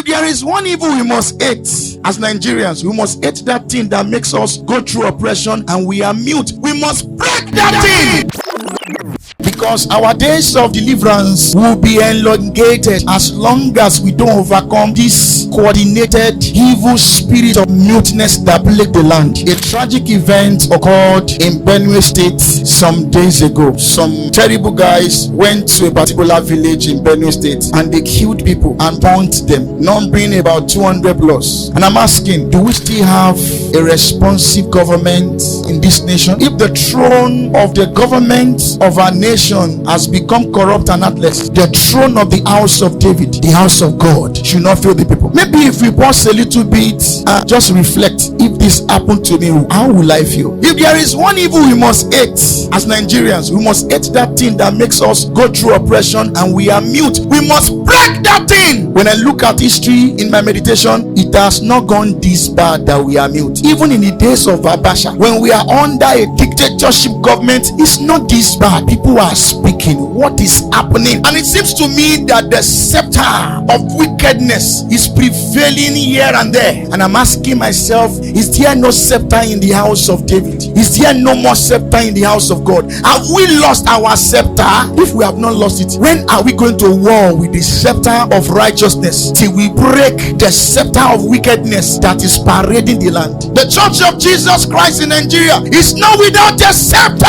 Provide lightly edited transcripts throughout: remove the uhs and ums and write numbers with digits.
If there is one evil we must hate as Nigerians, we must hate that thing that makes us go through oppression and we are mute. We must break that thing. Because our days of deliverance will be elongated as long as we don't overcome this coordinated evil spirit of muteness that plagued the land. A tragic event occurred in Benue State some days ago. Some terrible guys went to a particular village in Benue State and they killed people and burnt them, numbering about 200 plus. And I'm asking, do we still have a responsive government in this nation? If the throne of the government of our nation has become corrupt and heartless, the throne of the house of David, the house of God, should not fail the people. Maybe if we pause a little bit and just reflect, if this happened to me, how will I feel? If there is one evil we must hate as Nigerians, we must hate that thing that makes us go through oppression and we are mute. We must break that thing. When I look at history in my meditation, it has not gone this bad that we are mute. Even in the days of Abasha, when we are under a dictatorship government, it's not this bad. People are speaking. What is happening? And it seems to me that the scepter of wickedness is prevailing here and there. And I'm asking myself, is there no scepter in the house of David? Is there no more scepter in the house of God? Have we lost our scepter? If we have not lost it, when are we going to war with the scepter of righteousness till we break the scepter of wickedness that is parading the land? The Church of Jesus Christ in Nigeria is not without a scepter.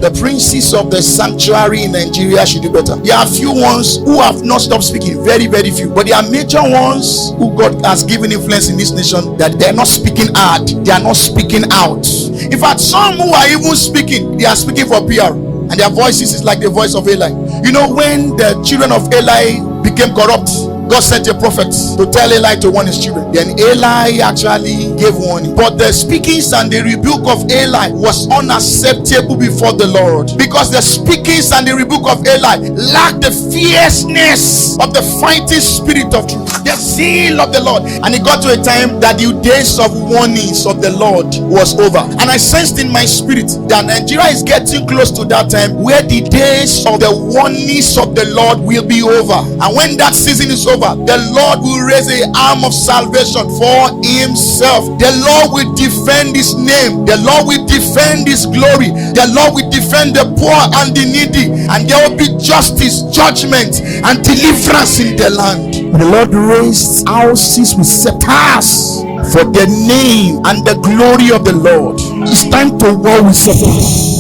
The princes of the sanctuary in Nigeria should do better. There are few ones who have not stopped speaking, very few, but there are major ones who God has given influence in this nation that they are not speaking hard, they are not speaking out. In fact, some who are even speaking, they are speaking for PR, and their voices is like the voice of Eli. You know, when the children of Eli became corrupt, God sent a prophet to tell Eli to warn his children. Then Eli actually gave warning. But the speakings and the rebuke of Eli was unacceptable before the Lord, because the speakings and the rebuke of Eli lacked the fierceness of the fighting spirit of truth, the zeal of the Lord. And it got to a time that the days of warnings of the Lord was over. And I sensed in my spirit that Nigeria is getting close to that time where the days of the warnings of the Lord will be over. And when that season is over, the Lord will raise an arm of salvation for himself. The Lord will defend his name. The Lord will defend his glory. The Lord will defend the poor and the needy. And there will be justice, judgment, and deliverance in the land. The Lord raised houses with scepters for the name and the glory of the Lord. It's time to war with scepters.